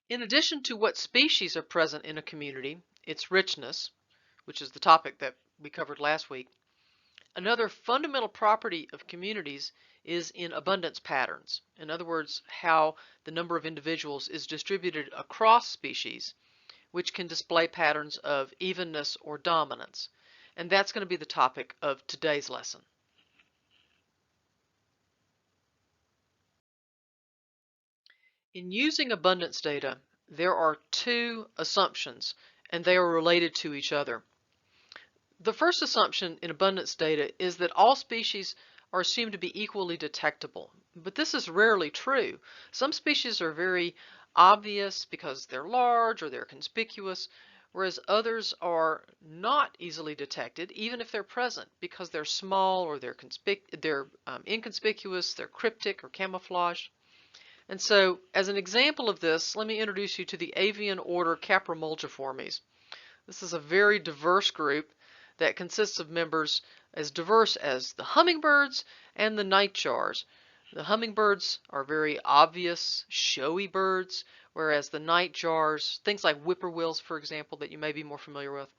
In addition to what species are present in a community, its richness, which is the topic that we covered last week, another fundamental property of communities is in abundance patterns. In other words, how the number of individuals is distributed across species, which can display patterns of evenness or dominance. And that's going to be the topic of today's lesson. In using abundance data, there are two assumptions, and they are related to each other. The first assumption in abundance data is that all species are assumed to be equally detectable, but this is rarely true. Some species are very obvious because they're large or they're conspicuous, whereas others are not easily detected, even if they're present, because they're small or they're inconspicuous, they're cryptic or camouflaged. And so, as an example of this, let me introduce you to the avian order Caprimulgiformes. This is a very diverse group that consists of members as diverse as the hummingbirds and the nightjars. The hummingbirds are very obvious, showy birds, whereas the nightjars, things like whippoorwills, for example, that you may be more familiar with,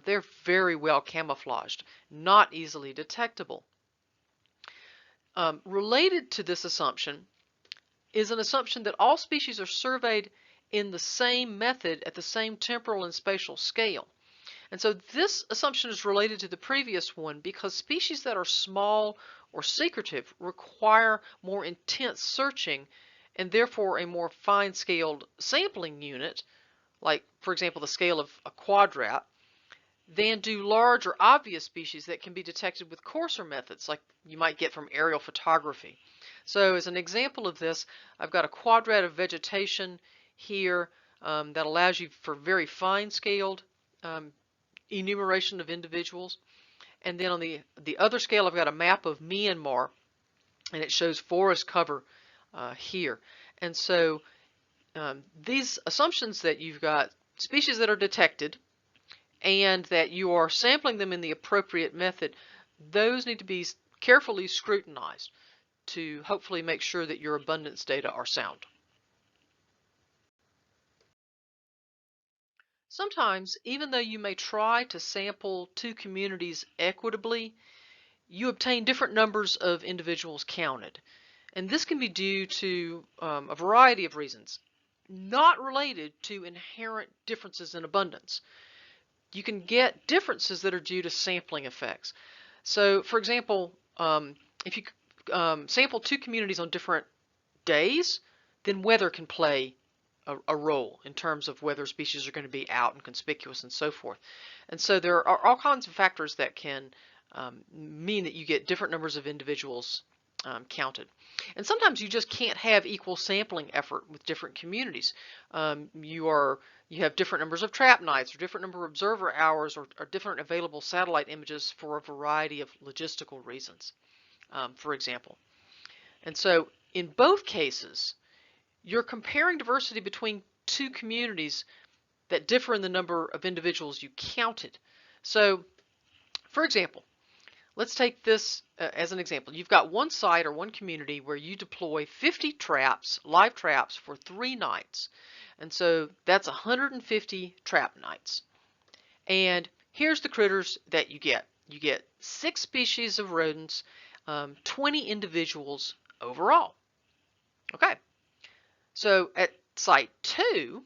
they're very well camouflaged, not easily detectable. Related to this assumption is an assumption that all species are surveyed in the same method at the same temporal and spatial scale. And so this assumption is related to the previous one because species that are small or secretive require more intense searching and therefore a more fine-scaled sampling unit, like, for example, the scale of a quadrat, than do large or obvious species that can be detected with coarser methods, like you might get from aerial photography. So as an example of this, I've got a quadrat of vegetation here that allows you for very fine-scaled enumeration of individuals. And then on the other scale, I've got a map of Myanmar, and it shows forest cover here. And so these assumptions that you've got species that are detected and that you are sampling them in the appropriate method, those need to be carefully scrutinized to hopefully make sure that your abundance data are sound. Sometimes, even though you may try to sample two communities equitably, you obtain different numbers of individuals counted. And this can be due to a variety of reasons, not related to inherent differences in abundance. You can get differences that are due to sampling effects. So, for example, if you sample two communities on different days, then weather can play a role in terms of whether species are going to be out and conspicuous and so forth. And so there are all kinds of factors that can mean that you get different numbers of individuals counted. And sometimes you just can't have equal sampling effort with different communities. You have different numbers of trap nights or different number of observer hours or different available satellite images for a variety of logistical reasons, for example. And so in both cases, you're comparing diversity between two communities that differ in the number of individuals you counted. So, for example, let's take this as an example. You've got one site or one community where you deploy 50 traps, live traps, for 3 nights. And so that's 150 trap nights. And here's the critters that you get. You get 6 species of rodents, 20 individuals overall. Okay. So at site 2,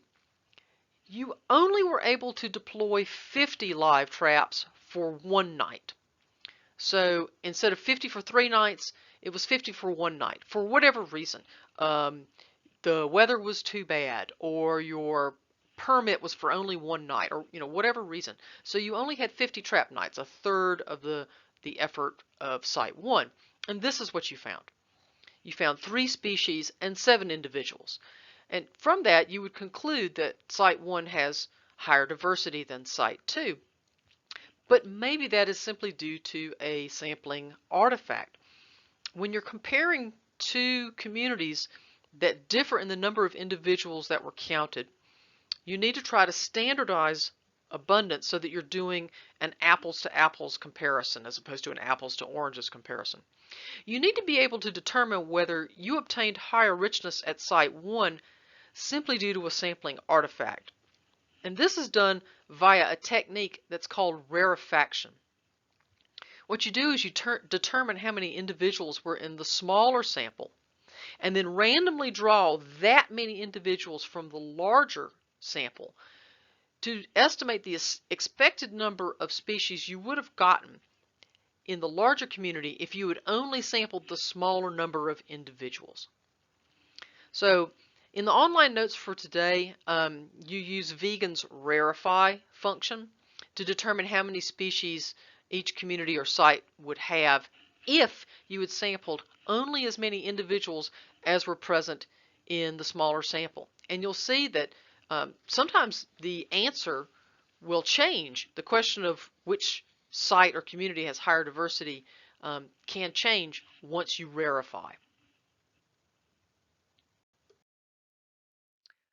you only were able to deploy 50 live traps for 1 night. So instead of 50 for 3 nights, it was 50 for 1 night, for whatever reason. The weather was too bad, or your permit was for only 1 night, or whatever reason. So you only had 50 trap nights, a third of the effort of site 1. And this is what you found. You found 3 species and 7 individuals. And from that, you would conclude that site 1 has higher diversity than site 2. But maybe that is simply due to a sampling artifact. When you're comparing two communities that differ in the number of individuals that were counted, you need to try to standardize abundance so that you're doing an apples to apples comparison as opposed to an apples to oranges comparison. You need to be able to determine whether you obtained higher richness at site 1 simply due to a sampling artifact. And this is done via a technique that's called rarefaction. What you do is you determine how many individuals were in the smaller sample, and then randomly draw that many individuals from the larger sample to estimate the expected number of species you would have gotten in the larger community if you had only sampled the smaller number of individuals. So in the online notes for today, you use Vegan's rarefy function to determine how many species each community or site would have if you had sampled only as many individuals as were present in the smaller sample. And you'll see that sometimes the answer will change. The question of which site or community has higher diversity can change once you rarefy.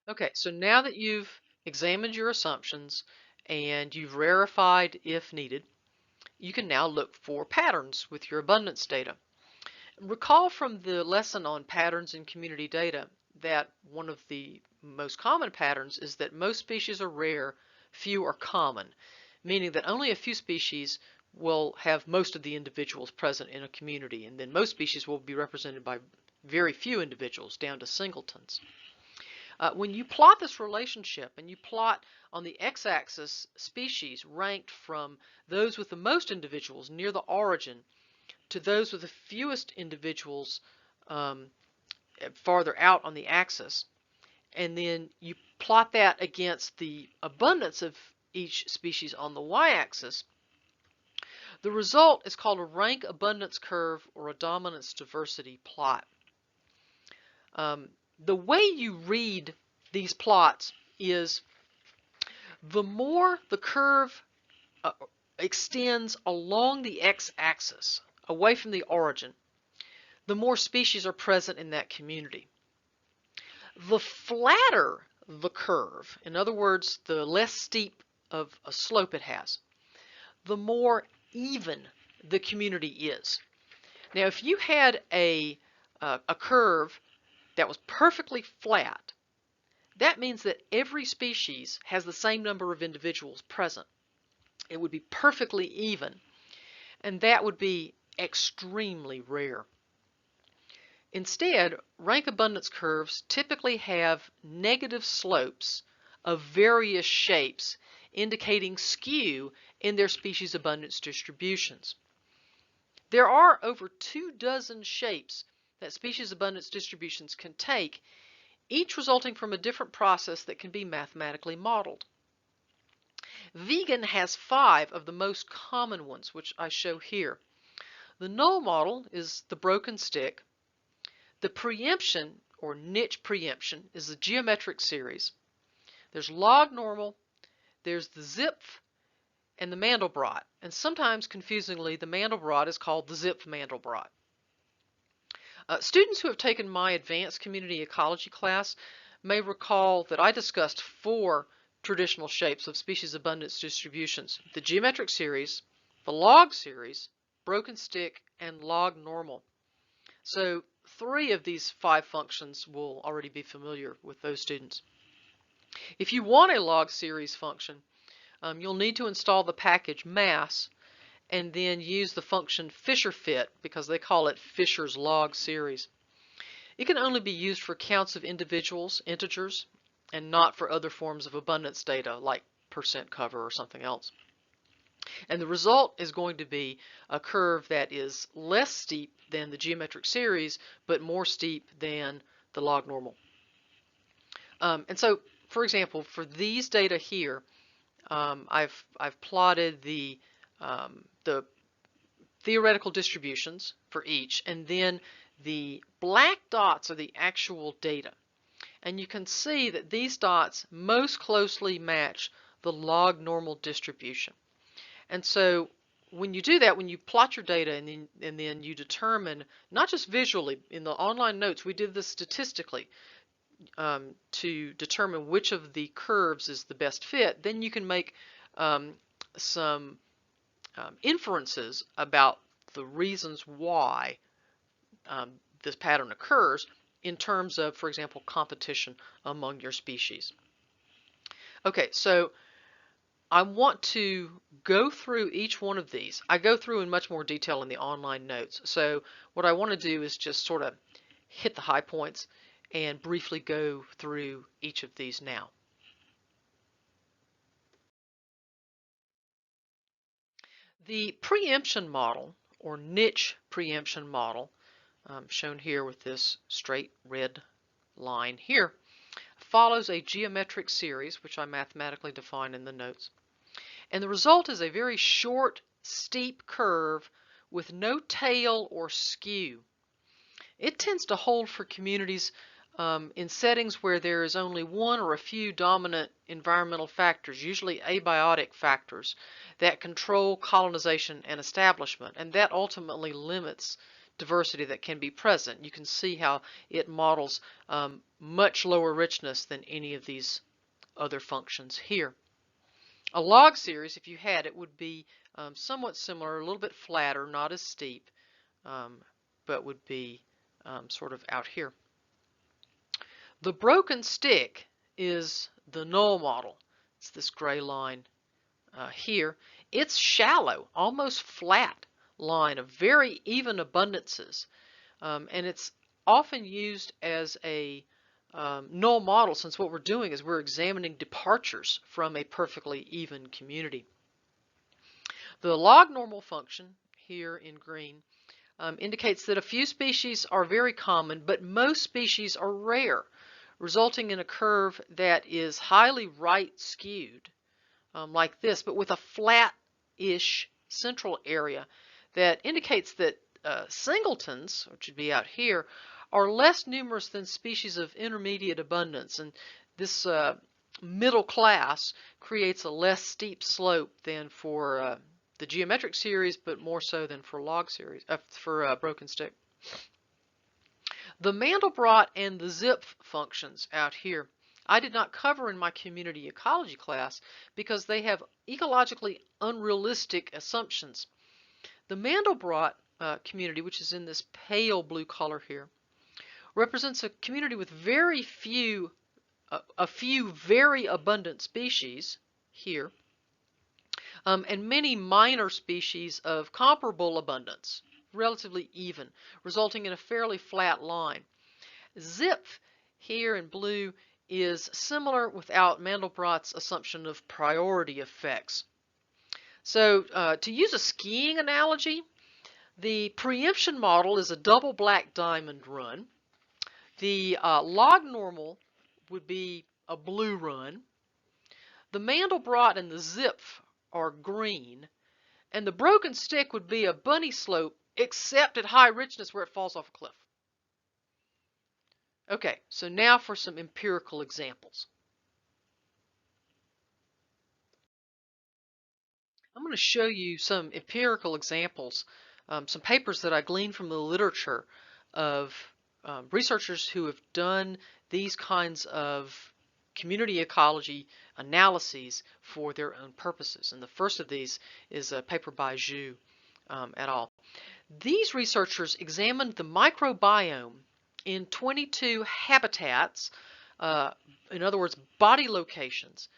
Okay, so now that you've examined your assumptions and you've rarefied if needed, you can now look for patterns with your abundance data. Recall from the lesson on patterns in community data that one of the most common patterns is that most species are rare, few are common, meaning that only a few species will have most of the individuals present in a community, and then most species will be represented by very few individuals, down to singletons. When you plot this relationship and you plot on the x-axis species ranked from those with the most individuals near the origin to those with the fewest individuals farther out on the axis, and then you plot that against the abundance of each species on the y-axis, the result is called a rank abundance curve or a dominance diversity plot. The way you read these plots is the more the curve extends along the x-axis away from the origin, the more species are present in that community. The flatter the curve, in other words, the less steep of a slope it has, the more even the community is. Now, if you had a curve that was perfectly flat, that means that every species has the same number of individuals present. It would be perfectly even, and that would be extremely rare. Instead, rank abundance curves typically have negative slopes of various shapes, indicating skew in their species abundance distributions. There are over 24 shapes that species abundance distributions can take, each resulting from a different process that can be mathematically modeled. Vegan has 5 of the most common ones, which I show here. The null model is the broken stick. The preemption, or niche preemption, is the geometric series. There's log normal, there's the Zipf, and the Mandelbrot. And sometimes, confusingly, the Mandelbrot is called the Zipf Mandelbrot. Students who have taken my advanced community ecology class may recall that I discussed 4 traditional shapes of species abundance distributions: the geometric series, the log series, broken stick, and log normal. So 3 of these 5 functions will already be familiar with those students. If you want a log series function, you'll need to install the package mass and then use the function FisherFit, because they call it Fisher's log series. It can only be used for counts of individuals, integers, and not for other forms of abundance data like percent cover or something else. And the result is going to be a curve that is less steep than the geometric series, but more steep than the log normal. And so, for example, for these data here, I've plotted the theoretical distributions for each, and then the black dots are the actual data. And you can see that these dots most closely match the log normal distribution. And so when you do that, when you plot your data and then you determine, not just visually, in the online notes we did this statistically to determine which of the curves is the best fit, then you can make some inferences about the reasons why this pattern occurs, in terms of, for example, competition among your species. Okay, so I want to go through each one of these. I go through in much more detail in the online notes. So what I want to do is just sort of hit the high points and briefly go through each of these now. The preemption model, or niche preemption model, shown here with this straight red line here, follows a geometric series, which I mathematically define in the notes. And the result is a very short, steep curve with no tail or skew. It tends to hold for communities in settings where there is only one or a few dominant environmental factors, usually abiotic factors, that control colonization and establishment, and that ultimately limits diversity that can be present. You can see how it models much lower richness than any of these other functions here. A log series, if you had it, would be somewhat similar, a little bit flatter, not as steep, but would be sort of out here. The broken stick is the null model. It's this gray line here. It's shallow, almost flat line of very even abundances, and it's often used as a null model, since what we're doing is we're examining departures from a perfectly even community. The log normal function here in green indicates that a few species are very common, but most species are rare, resulting in a curve that is highly right skewed, like this, but with a flat-ish central area that indicates that singletons, which would be out here, are less numerous than species of intermediate abundance, and this middle class creates a less steep slope than for the geometric series, but more so than for log series, for broken stick. The Mandelbrot and the Zipf functions out here I did not cover in my community ecology class because they have ecologically unrealistic assumptions. The Mandelbrot community, which is in this pale blue color here, represents a community with very few, a few very abundant species here, and many minor species of comparable abundance, relatively even, resulting in a fairly flat line. Zipf here in blue is similar without Mandelbrot's assumption of priority effects. So to use a skiing analogy, the preemption model is a double black diamond run. The log normal would be a blue run. The Mandelbrot and the Zipf are green. And the broken stick would be a bunny slope, except at high richness where it falls off a cliff. Okay, so now for some empirical examples. I'm going to show you some empirical examples, some papers that I gleaned from the literature of researchers who have done these kinds of community ecology analyses for their own purposes. And the first of these is a paper by Zhu et al. These researchers examined the microbiome in 22 habitats, in other words, body locations,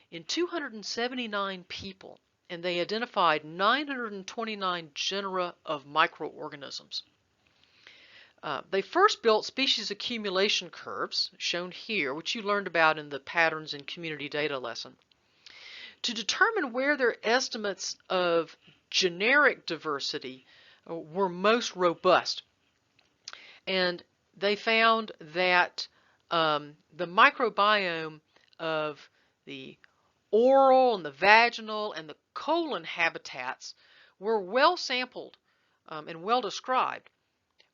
in 279 people, and they identified 929 genera of microorganisms. They first built species accumulation curves, shown here, which you learned about in the Patterns in Community Data lesson, to determine where their estimates of generic diversity were most robust. And they found that the microbiome of the oral and the vaginal and the colon habitats were well sampled and well described,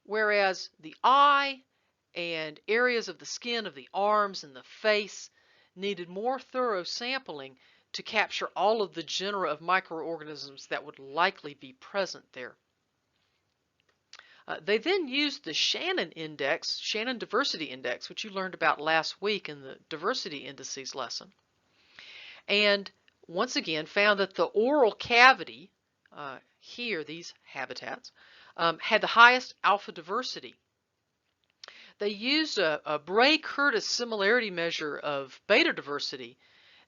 whereas the eye and areas of the skin of the arms and the face needed more thorough sampling to capture all of the genera of microorganisms that would likely be present there. They then used the Shannon Index, Shannon Diversity Index, which you learned about last week in the Diversity Indices lesson, and once again found that the oral cavity, here, these habitats, had the highest alpha diversity. They used a Bray-Curtis similarity measure of beta diversity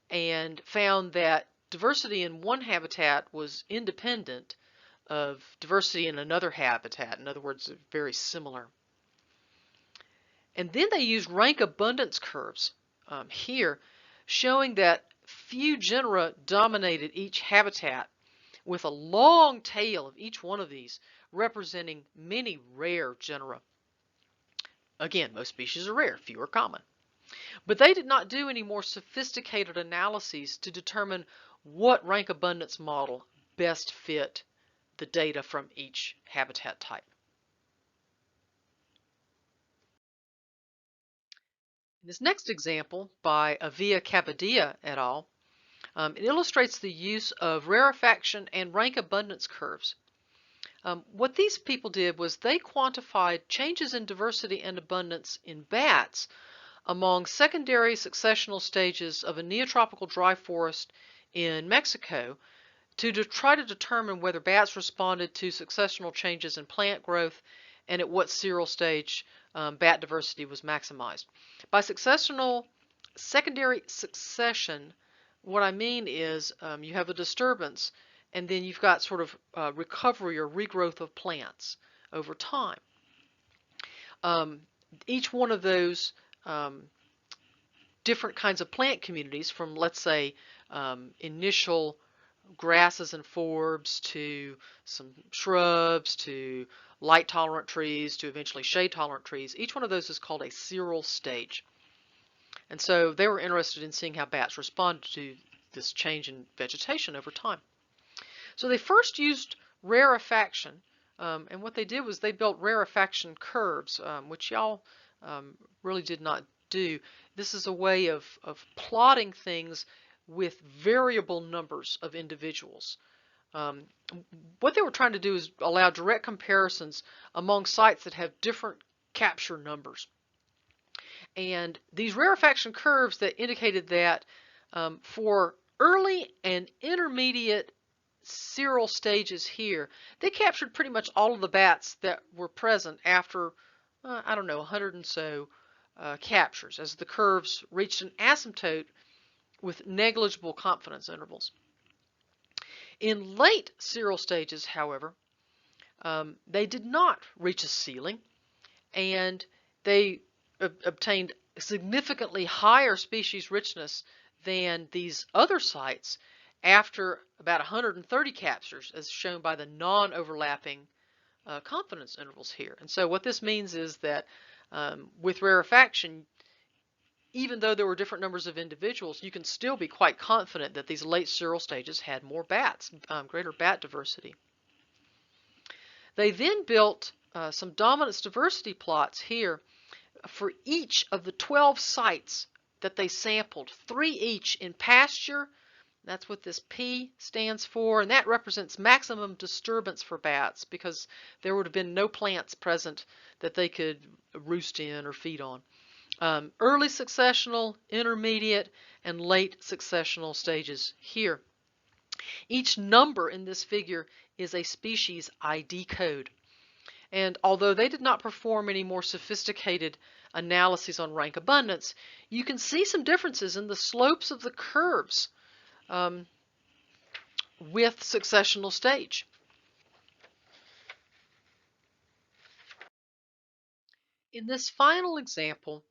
and found that diversity in one habitat was independent of diversity in another habitat. In other words, very similar. And then they used rank abundance curves here, showing that few genera dominated each habitat, with a long tail of each one of these representing many rare genera. Again, most species are rare, few are common. But they did not do any more sophisticated analyses to determine what rank abundance model best fit the data from each habitat type. In this next example by Avia Cabadia et al., it illustrates the use of rarefaction and rank abundance curves. What these people did was they quantified changes in diversity and abundance in bats among secondary successional stages of a neotropical dry forest in Mexico to try to determine whether bats responded to successional changes in plant growth and at what seral stage bat diversity was maximized. By secondary succession, what I mean is you have a disturbance and then you've got sort of recovery or regrowth of plants over time. Each one of those different kinds of plant communities, from let's say initial grasses and forbs to some shrubs to light tolerant trees to eventually shade tolerant trees, each one of those is called a seral stage. And so they were interested in seeing how bats responded to this change in vegetation over time. So they first used rarefaction, and what they did was they built rarefaction curves, which y'all really did not do. This is a way of plotting things with variable numbers of individuals. What they were trying to do is allow direct comparisons among sites that have different capture numbers. And these rarefaction curves that indicated that for early and intermediate seral stages here, they captured pretty much all of the bats that were present after, I don't know, 100 and so captures, as the curves reached an asymptote with negligible confidence intervals. In late seral stages, however, they did not reach a ceiling, and they obtained significantly higher species richness than these other sites after about 130 captures, as shown by the non-overlapping confidence intervals here. And so what this means is that with rarefaction, even though there were different numbers of individuals, you can still be quite confident that these late seral stages had more bats, greater bat diversity. They then built some dominance diversity plots here for each of the 12 sites that they sampled, 3 each in pasture. That's what this P stands for, and that represents maximum disturbance for bats because there would have been no plants present that they could roost in or feed on. Early successional, intermediate, and late successional stages here. Each number in this figure is a species ID code. And although they did not perform any more sophisticated analyses on rank abundance, you can see some differences in the slopes of the curves with successional stage. In this final example,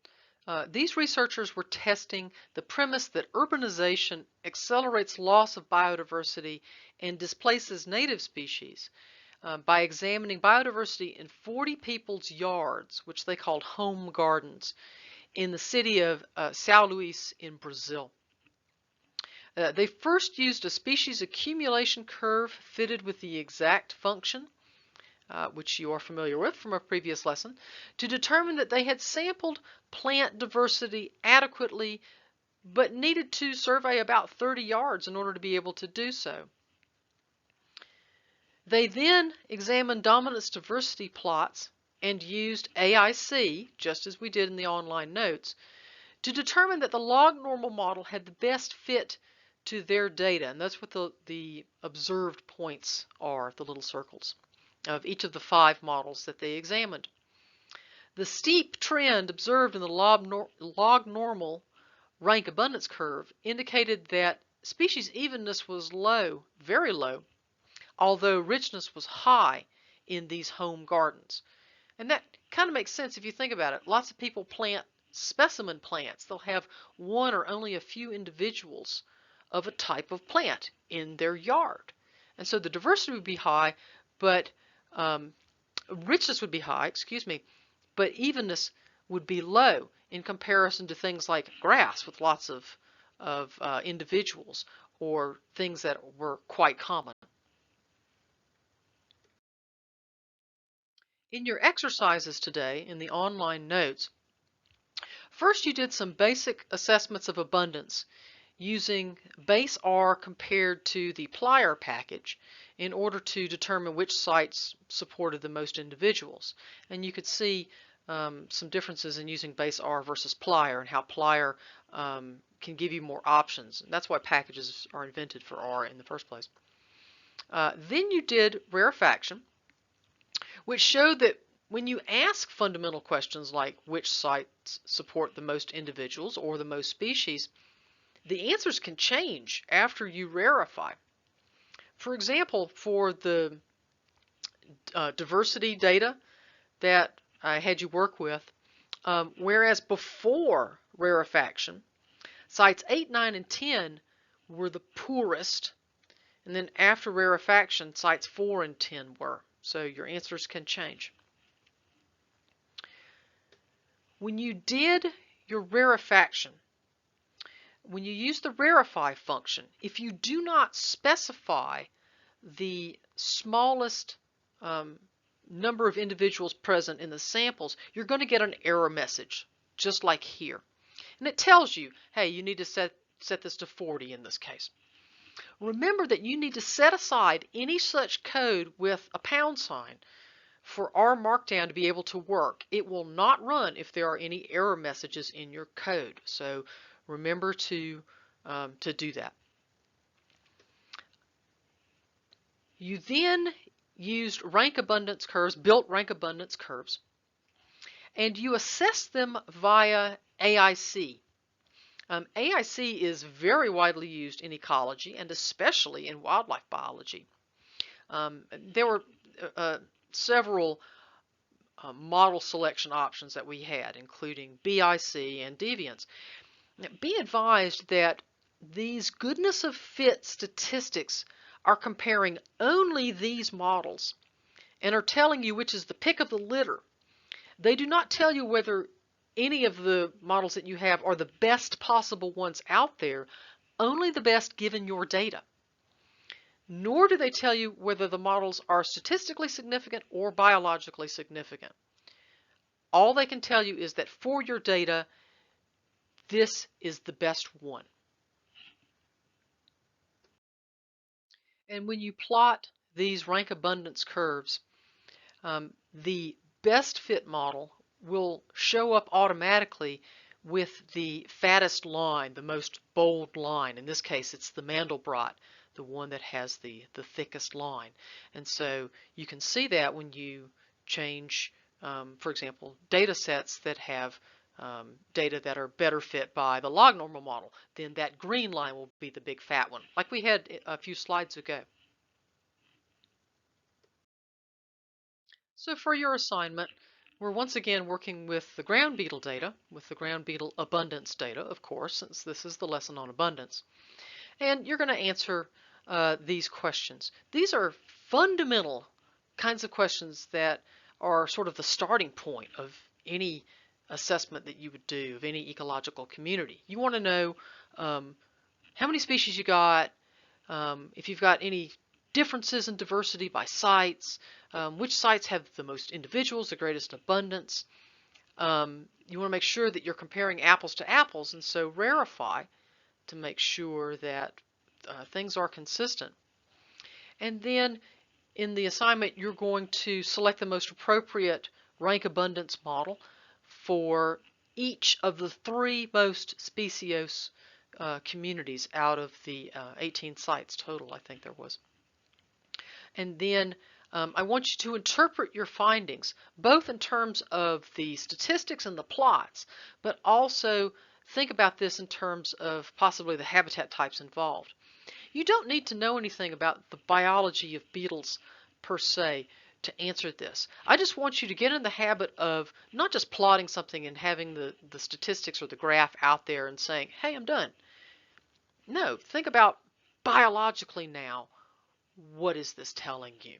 these researchers were testing the premise that urbanization accelerates loss of biodiversity and displaces native species by examining biodiversity in 40 people's yards, which they called home gardens, in the city of São Luís in Brazil. They first used a species accumulation curve fitted with the exact function, which you are familiar with from a previous lesson, to determine that they had sampled plant diversity adequately, but needed to survey about 30 yards in order to be able to do so. They then examined dominance diversity plots and used AIC, just as we did in the online notes, to determine that the log normal model had the best fit to their data. And that's what the observed points are, the little circles, of each of the 5 models that they examined. The steep trend observed in the log normal rank abundance curve indicated that species evenness was low, very low, although richness was high in these home gardens. And that kind of makes sense if you think about it. Lots of people plant specimen plants. They'll have one or only a few individuals of a type of plant in their yard. And so the diversity would be high, but richness would be high, excuse me, but evenness would be low in comparison to things like grass with lots of individuals or things that were quite common. In your exercises today, in the online notes, first you did some basic assessments of abundance using base R compared to the plier package in order to determine which sites supported the most individuals. And you could see some differences in using base R versus plier and how plier can give you more options. And that's why packages are invented for R in the first place. Then you did rarefaction, which showed that when you ask fundamental questions like which sites support the most individuals or the most species, the answers can change after you rarefy. For example, for the diversity data that I had you work with, whereas before rarefaction, sites 8, 9, and 10 were the poorest, and then after rarefaction, sites 4 and 10 were. So your answers can change. When you did your rarefaction, when you use the rarefy function, if you do not specify the smallest number of individuals present in the samples, you're going to get an error message, just like here. And it tells you, hey, you need to set this to 40 in this case. Remember that you need to set aside any such code with a pound sign for R Markdown to be able to work. It will not run if there are any error messages in your code. So remember to do that. You then used rank abundance curves, built rank abundance curves, and you assessed them via AIC. AIC is very widely used in ecology and especially in wildlife biology. There were several model selection options that we had, including BIC and deviance. Now, be advised that these goodness of fit statistics are comparing only these models and are telling you which is the pick of the litter. They do not tell you whether any of the models that you have are the best possible ones out there, only the best given your data. Nor do they tell you whether the models are statistically significant or biologically significant. All they can tell you is that for your data, this is the best one. And when you plot these rank abundance curves, the best fit model will show up automatically with the fattest line, the most bold line. In this case, it's the Mandelbrot, the one that has the thickest line. And so you can see that when you change, for example, data sets that have data that are better fit by the log normal model, then that green line will be the big fat one, like we had a few slides ago. So for your assignment, we're once again working with the ground beetle data, with the ground beetle abundance data, of course, since this is the lesson on abundance. And you're going to answer these questions. These are fundamental kinds of questions that are sort of the starting point of any assessment that you would do of any ecological community. You want to know how many species you got, if you've got any differences in diversity by sites, which sites have the most individuals, the greatest abundance. You want to make sure that you're comparing apples to apples, and so rarefy to make sure that things are consistent. And then in the assignment, you're going to select the most appropriate rank abundance model for each of the 3 most speciose communities out of the 18 sites total, I think there was. And then I want you to interpret your findings, both in terms of the statistics and the plots, but also think about this in terms of possibly the habitat types involved. You don't need to know anything about the biology of beetles per se to answer this. I just want you to get in the habit of not just plotting something and having the statistics or the graph out there and saying, hey, I'm done. No, think about biologically now, what is this telling you?